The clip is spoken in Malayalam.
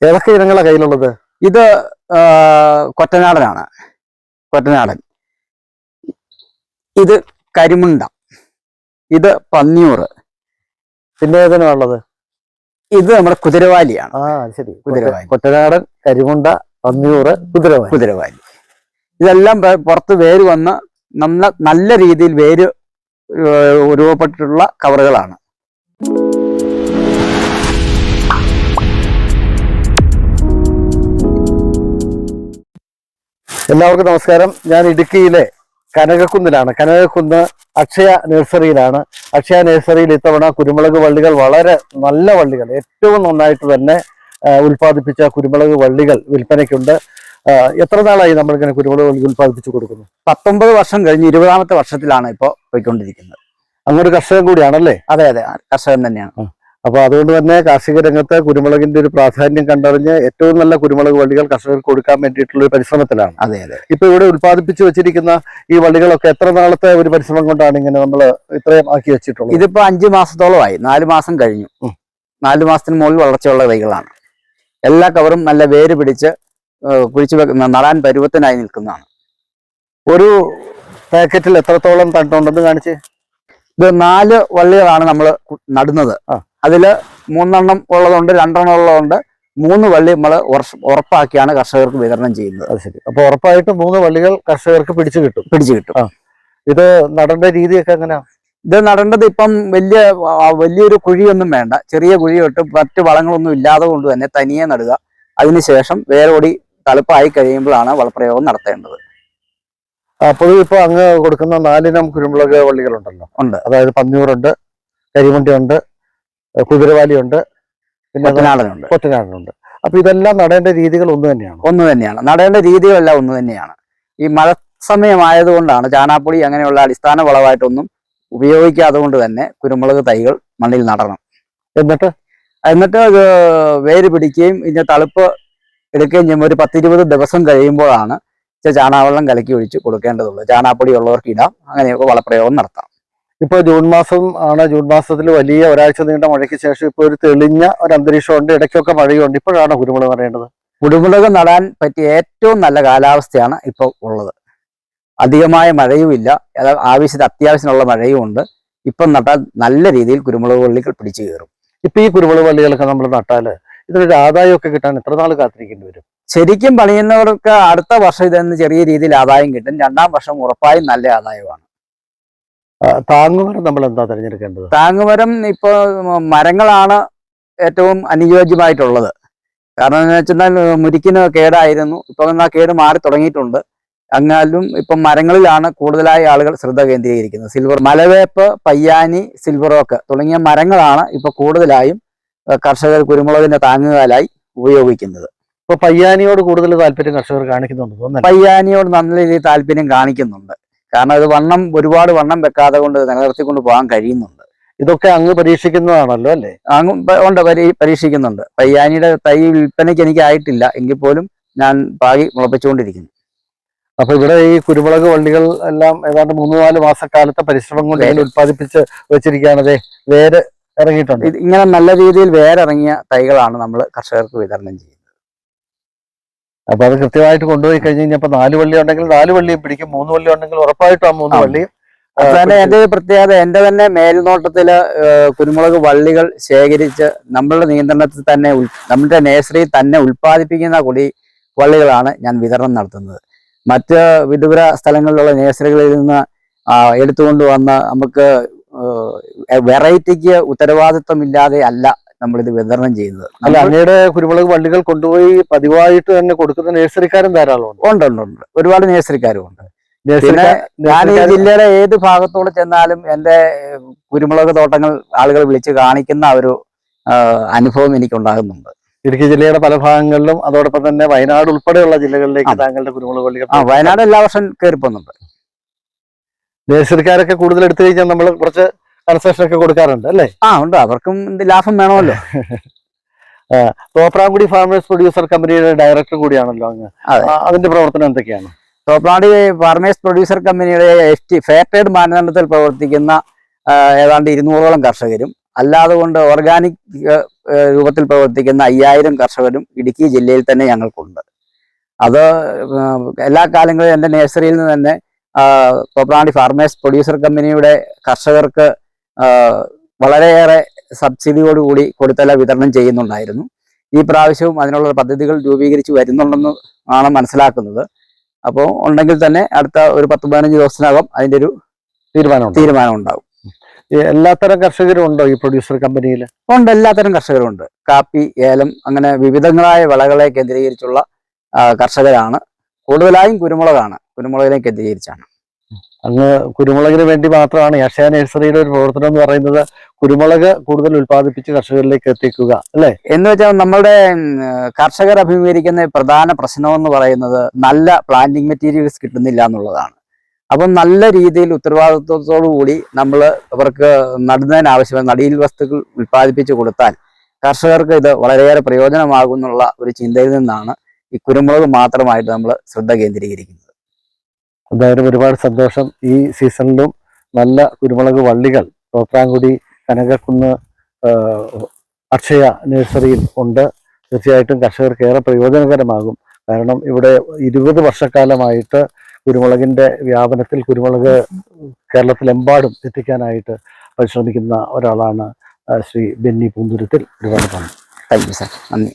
ഏതൊക്കെ ഇനങ്ങളാണ് കയ്യിലുള്ളത്? ഇത് കൊറ്റനാടനാണ്. കൊറ്റനാടൻ. ഇത് കരിമുണ്ട. ഇത് പന്നിയൂറ്. പിന്നെ ഏതിനുള്ളത്? ഇത് നമ്മുടെ കുതിരവാലിയാണ്. ശരി. കുതിരവാലി, കൊറ്റനാടൻ, കരിമുണ്ട, പന്നിയൂറ്, കുതിരവാലി. കുതിരവാലി ഇതെല്ലാം പുറത്ത് വേര് വന്ന് നല്ല രീതിയിൽ വേര് രൂപപ്പെട്ടിട്ടുള്ള കവറുകളാണ്. എല്ലാവർക്കും നമസ്കാരം. ഞാൻ ഇടുക്കിയിലെ കനകക്കുന്നിലാണ്. കനകക്കുന്ന് അക്ഷയ നഴ്സറിയിലാണ്. അക്ഷയ നഴ്സറിയിൽ ഇത്തവണ കുരുമുളക് വള്ളികൾ വളരെ നല്ല വള്ളികൾ, ഏറ്റവും നന്നായിട്ട് തന്നെ ഉൽപ്പാദിപ്പിച്ച കുരുമുളക് വള്ളികൾ വിൽപ്പനയ്ക്കുണ്ട്. എത്ര നാളായി നമ്മളിങ്ങനെ കുരുമുളക് വള്ളി ഉൽപ്പാദിപ്പിച്ചു കൊടുക്കുന്നു? 19 വർഷം കഴിഞ്ഞ് 20ാമത്തെ വർഷത്തിലാണ് ഇപ്പോൾ പോയിക്കൊണ്ടിരിക്കുന്നത്. അങ്ങൊരു കർഷകൻ കൂടിയാണല്ലേ? അതെ, കർഷകൻ തന്നെയാണ്. അപ്പൊ അതുകൊണ്ട് തന്നെ കാർഷിക രംഗത്ത് കുരുമുളകിന്റെ ഒരു പ്രാധാന്യം കണ്ടറിഞ്ഞ് ഏറ്റവും നല്ല കുരുമുളക് വള്ളികൾ കർഷകർക്ക് കൊടുക്കാൻ വേണ്ടിയിട്ടുള്ള ഒരു പരിശ്രമത്തിലാണ്. അതെ. ഇപ്പൊ ഇവിടെ ഉൽപ്പാദിപ്പിച്ചു വെച്ചിരിക്കുന്ന ഈ വള്ളികളൊക്കെ എത്ര നാളത്തെ ഒരു പരിശ്രമം കൊണ്ടാണ് ഇങ്ങനെ നമ്മൾ ഇത്രയും ആക്കി വെച്ചിട്ടുള്ളത്? ഇതിപ്പോ 5 മാസത്തോളമായി. 4 മാസം കഴിഞ്ഞു. 4 മാസത്തിന് മുകളിൽ വളർച്ചയുള്ള തൈകളാണ്. എല്ലാ കവറും നല്ല വേര് പിടിച്ച് കുഴിച്ചു നടാൻ പരുവത്തിനായി നിൽക്കുന്നതാണ്. ഒരു പാക്കറ്റിൽ എത്രത്തോളം തണ്ടുണ്ടെന്ന് കാണിച്ച്. ഇത് 4 വള്ളികളാണ് നമ്മൾ നടുന്നത്. അതില് 3 എണ്ണം ഉള്ളതുണ്ട്, 2 എണ്ണം ഉള്ളതുണ്ട്. 3 വള്ളി നമ്മൾ ഉറപ്പാക്കിയാണ് കർഷകർക്ക് വിതരണം ചെയ്യുന്നത്. അത് ശരി. അപ്പൊ ഉറപ്പായിട്ട് 3 വള്ളികൾ കർഷകർക്ക് പിടിച്ചു കിട്ടും. ഇത് നടേണ്ട രീതിയൊക്കെ എങ്ങനെയാ? ഇത് നടേണ്ടത് ഇപ്പം വലിയൊരു കുഴിയൊന്നും വേണ്ട. ചെറിയ കുഴി ഇട്ട് മറ്റ് വളങ്ങളൊന്നും ഇല്ലാതെ കൊണ്ട് തന്നെ തനിയെ നടുക. അതിനുശേഷം വേരോടി തളുപ്പായി കഴിയുമ്പോഴാണ് വളപ്രയോഗം നടത്തേണ്ടത്. അപ്പോഴും ഇപ്പൊ അങ്ങ് കൊടുക്കുന്ന 4 ഇനം കുരുമുളക് വള്ളികളുണ്ടല്ലോ. ഉണ്ട്. അതായത് പന്നിയൂറുണ്ട്, കരിമുണ്ടയുണ്ട്, കുതിരവാലിയുണ്ട്, പിന്നെ കൊറ്റനാടനുണ്ട്. അപ്പൊ ഇതെല്ലാം നടേണ്ട രീതികൾ ഒന്ന് തന്നെയാണ്. നടേണ്ട രീതികളെല്ലാം ഒന്ന് തന്നെയാണ്. ഈ മഴ സമയമായതുകൊണ്ടാണ് ചാണാപ്പൊടി അങ്ങനെയുള്ള അടിസ്ഥാന വളമായിട്ടൊന്നും ഉപയോഗിക്കാതെ കൊണ്ട് തന്നെ കുരുമുളക് തൈകൾ മണ്ണിൽ നടണം. എന്നിട്ട് അത് വേര് പിടിക്കുകയും ഇതിന്റെ തളുപ്പ് എടുക്കുകയും ചെയ്യുമ്പോൾ ഒരു 10-20 ദിവസം കഴിയുമ്പോഴാണ് ചാണകവെള്ളം കലക്കി ഒഴിച്ച് കൊടുക്കേണ്ടതുള്ളൂ. ചാണാപ്പൊടി ഉള്ളവർക്ക് ഇടാം. അങ്ങനെയൊക്കെ വളപ്രയോഗം നടത്താം. ഇപ്പൊ ജൂൺ മാസം ആണ്. ജൂൺ മാസത്തിൽ വലിയ ഒരാഴ്ച നീണ്ട മഴയ്ക്ക് ശേഷം ഇപ്പൊ ഒരു തെളിഞ്ഞ ഒരു അന്തരീക്ഷമുണ്ട്, ഇടയ്ക്കൊക്കെ മഴയുണ്ട്. ഇപ്പോഴാണ് കുരുമുളക് നടേണ്ടത്. കുരുമുളക് നടാൻ പറ്റിയ ഏറ്റവും നല്ല കാലാവസ്ഥയാണ് ഇപ്പോൾ ഉള്ളത്. അധികമായ മഴയുമില്ല, അത്യാവശ്യത്തിനുള്ള മഴയും ഉണ്ട്. ഇപ്പം നട്ടാൽ നല്ല രീതിയിൽ കുരുമുളക് വള്ളികൾ പിടിച്ചു കയറും. ഇപ്പൊ ഈ കുരുമുളക് വള്ളികളൊക്കെ നമ്മൾ നട്ടാല് ഇതിനൊരു ആദായമൊക്കെ കിട്ടാൻ എത്ര നാൾ കാത്തിരിക്കേണ്ടി വരും? ശരിക്കും പണിയുന്നവർക്ക് അടുത്ത വർഷം ഇതെന്ന് ചെറിയ രീതിയിൽ ആദായം കിട്ടും. 2ാം വർഷം ഉറപ്പായും നല്ല ആദായമാണ്. താങ്ങുമരം നമ്മൾ എന്താ തിരഞ്ഞെടുക്കേണ്ടത്? താങ്ങുമരം ഇപ്പൊ മരങ്ങളാണ് ഏറ്റവും അനുയോജ്യമായിട്ടുള്ളത്. കാരണം എന്ന് വെച്ചാൽ മുരിക്കിന് കേടായിരുന്നു. ഇപ്പൊ ആ കേട് മാറി തുടങ്ങിയിട്ടുണ്ട്. എന്നാലും ഇപ്പം മരങ്ങളിലാണ് കൂടുതലായി ആളുകൾ ശ്രദ്ധ കേന്ദ്രീകരിക്കുന്നത്. സിൽവർ, മലവേപ്പ്, പയ്യാനി, സിൽവർ ഓക്ക് തുടങ്ങിയ മരങ്ങളാണ് ഇപ്പൊ കൂടുതലായും കർഷകർ കുരുമുളകിന്റെ താങ്ങുകാലായി ഉപയോഗിക്കുന്നത്. ഇപ്പൊ പയ്യാനിയോട് കൂടുതൽ താല്പര്യം കർഷകർ കാണിക്കുന്നുണ്ട്. പയ്യാനിയോട് നല്ല രീതിയിൽ താല്പര്യം കാണിക്കുന്നുണ്ട്. കാരണം അത് ഒരുപാട് വണ്ണം വെക്കാതെ കൊണ്ട് നിലനിർത്തിക്കൊണ്ട് പോകാൻ കഴിയുന്നുണ്ട്. ഇതൊക്കെ അങ്ങ് പരീക്ഷിക്കുന്നതാണല്ലോ അല്ലേ? ഉണ്ട്, പരീക്ഷിക്കുന്നുണ്ട്. പയ്യാനിയുടെ തൈ വിൽപ്പനയ്ക്ക് എനിക്ക് ആയിട്ടില്ല, എങ്കിൽ പോലും ഞാൻ പാകി മുളപ്പിച്ചുകൊണ്ടിരിക്കുന്നു. അപ്പൊ ഇവിടെ ഈ കുരുമുളക് വള്ളികൾ എല്ലാം ഏതാണ്ട് 3-4 മാസക്കാലത്തെ പരിശ്രമം കൊണ്ട് ഉത്പാദിപ്പിച്ച് വെച്ചിരിക്കുകയാണത്. വേര് ഇറങ്ങിയിട്ടുണ്ട്. ഇങ്ങനെ നല്ല രീതിയിൽ വേരിറങ്ങിയ തൈകളാണ് നമ്മൾ കർഷകർക്ക് വിതരണം ചെയ്യുന്നത്. അപ്പൊ അത് കൃത്യമായിട്ട് കൊണ്ടുപോയി കഴിഞ്ഞ് കഴിഞ്ഞപ്പോൾ 4 വള്ളി ഉണ്ടെങ്കിൽ 4 വള്ളിയും പിടിക്കും, 3 വള്ളി ഉണ്ടെങ്കിൽ ഉറപ്പായിട്ടും ആ 3 വള്ളിയും. അതുതന്നെ എന്റെ പ്രത്യേകത. എന്റെ തന്നെ മേൽനോട്ടത്തില് കുരുമുളക് വള്ളികൾ ശേഖരിച്ച് നമ്മളുടെ നിയന്ത്രണത്തിൽ തന്നെ നമ്മുടെ നഴ്സറിയിൽ തന്നെ ഉൽപ്പാദിപ്പിക്കുന്ന വള്ളികളാണ് ഞാൻ വിതരണം നടത്തുന്നത്. മറ്റ് വിദൂര സ്ഥലങ്ങളിലുള്ള നഴ്സറികളിൽ നിന്ന് എടുത്തുകൊണ്ടുവന്ന് നമുക്ക് വെറൈറ്റിക്ക് ഉത്തരവാദിത്വമില്ലാതെ അല്ല നമ്മളിത് വിതരണം ചെയ്യുന്നത്. അല്ല, അങ്ങയുടെ കുരുമുളക് വള്ളികൾ കൊണ്ടുപോയി പതിവായിട്ട് തന്നെ കൊടുക്കുന്ന നഴ്സറിക്കാരും ധാരാളം ഉണ്ട്. ഒരുപാട് നഴ്സറിക്കാരും ഉണ്ട്. പിന്നെ ഞാൻ ഈ ജില്ലയുടെ ഏത് ഭാഗത്തോട് ചെന്നാലും എൻ്റെ കുരുമുളക് തോട്ടങ്ങൾ ആളുകൾ വിളിച്ച് കാണിക്കുന്ന ഒരു അനുഭവം എനിക്കുണ്ടാകുന്നുണ്ട്. ഇടുക്കി ജില്ലയുടെ പല ഭാഗങ്ങളിലും അതോടൊപ്പം തന്നെ വയനാട് ഉൾപ്പെടെയുള്ള ജില്ലകളിലേക്ക് താങ്കളുടെ കുരുമുളക് വള്ളികൾ. വയനാട് എല്ലാ വർഷം കയറിപ്പോന്നുണ്ട്. നഴ്സറിക്കാരൊക്കെ കൂടുതൽ എടുത്തു കഴിഞ്ഞാൽ നമ്മൾ കുറച്ച് കൺസെഷൻ ഒക്കെ കൊടുക്കാറുണ്ട് അല്ലേ? ഉണ്ട്. അവർക്കും ലാഭം വേണമല്ലോ. തോപ്രാംകുടി ഫാർമേഴ്സ് പ്രൊഡ്യൂസർ കമ്പനിയുടെ ഡയറക്ടർ കൂടിയാണല്ലോ അങ്ങ്. അതിന്റെ പ്രവർത്തനം എന്തൊക്കെയാണ്? തോപ്രാംകുടി ഫാർമേഴ്സ് പ്രൊഡ്യൂസർ കമ്പനിയുടെ ഫെയർ ട്രേഡ് മാനദണ്ഡത്തിൽ പ്രവർത്തിക്കുന്ന ഏതാണ്ട് 200ഓളം കർഷകരും അല്ലാതെ കൊണ്ട് ഓർഗാനിക് രൂപത്തിൽ പ്രവർത്തിക്കുന്ന 5000 കർഷകരും ഇടുക്കി ജില്ലയിൽ തന്നെ ഞങ്ങൾക്കുണ്ട്. അത് എല്ലാ കാലങ്ങളിലും എൻ്റെ നഴ്സറിയിൽ നിന്ന് തന്നെ തോപ്രാംകുടി ഫാർമേഴ്സ് പ്രൊഡ്യൂസർ കമ്പനിയുടെ കർഷകർക്ക് വളരെയേറെ സബ്സിഡിയോടുകൂടി കൊടുത്തല വിതരണം ചെയ്യുന്നുണ്ടായിരുന്നു. ഈ പ്രാവശ്യവും അതിനുള്ള പദ്ധതികൾ രൂപീകരിച്ച് വരുന്നുണ്ടെന്ന് ആണ് മനസ്സിലാക്കുന്നത്. അപ്പോൾ ഉണ്ടെങ്കിൽ തന്നെ അടുത്ത ഒരു 10-15 ദിവസത്തിനകം അതിൻ്റെ ഒരു തീരുമാനം ഉണ്ടാവും. എല്ലാത്തരം കർഷകരും ഉണ്ടോ ഈ പ്രൊഡ്യൂസർ കമ്പനിയിൽ? ഉണ്ട്, എല്ലാത്തരം കർഷകരും ഉണ്ട്. കാപ്പി, ഏലം അങ്ങനെ വിവിധങ്ങളായ വിളകളെ കേന്ദ്രീകരിച്ചുള്ള കർഷകരാണ്. കൂടുതലായും കുരുമുളകിനെ കേന്ദ്രീകരിച്ചാണ്. അങ്ങ് കുരുമുളകിന് വേണ്ടി മാത്രമാണ് അക്ഷയ നഴ്സറിയുടെ ഒരു പ്രവർത്തനം എന്ന് പറയുന്നത്. കുരുമുളക് കൂടുതൽ ഉൽപ്പാദിപ്പിച്ച് കർഷകരിലേക്ക് എത്തിക്കുക അല്ലേ? എന്ന് വെച്ചാൽ നമ്മളുടെ കർഷകർ അഭിമുഖീകരിക്കുന്ന പ്രധാന പ്രശ്നം എന്ന് പറയുന്നത് നല്ല പ്ലാന്റിംഗ് മെറ്റീരിയൽസ് കിട്ടുന്നില്ല എന്നുള്ളതാണ്. അപ്പം നല്ല രീതിയിൽ ഉത്തരവാദിത്വത്തോടു കൂടി നമ്മൾ അവർക്ക് നടുന്നതിനാവശ്യമായ നടീൽ വസ്തുക്കൾ ഉൽപ്പാദിപ്പിച്ച് കൊടുത്താൽ കർഷകർക്ക് ഇത് വളരെയേറെ പ്രയോജനമാകുന്നുള്ള ഒരു ചിന്തയിൽ നിന്നാണ് ഈ കുരുമുളക് മാത്രമായിട്ട് നമ്മൾ ശ്രദ്ധ കേന്ദ്രീകരിക്കുന്നത്. എന്തായാലും ഒരുപാട് സന്തോഷം. ഈ സീസണിലും നല്ല കുരുമുളക് വള്ളികൾ തോപ്രാംകുടി കനകക്കുന്ന് അക്ഷയ നഴ്സറിയിൽ ഉണ്ട്. തീർച്ചയായിട്ടും കർഷകർക്ക് ഏറെ പ്രയോജനകരമാകും. കാരണം ഇവിടെ 20 വർഷക്കാലമായിട്ട് കുരുമുളകിൻ്റെ വ്യാപനത്തിൽ കുരുമുളക് കേരളത്തിലെമ്പാടും എത്തിക്കാനായിട്ട് പരിശ്രമിക്കുന്ന ഒരാളാണ് ശ്രീ ബെന്നി പൂന്തുരുത്തിൽ. ഒരുപാട് നന്ദി. താങ്ക് യു സാർ, നന്ദി.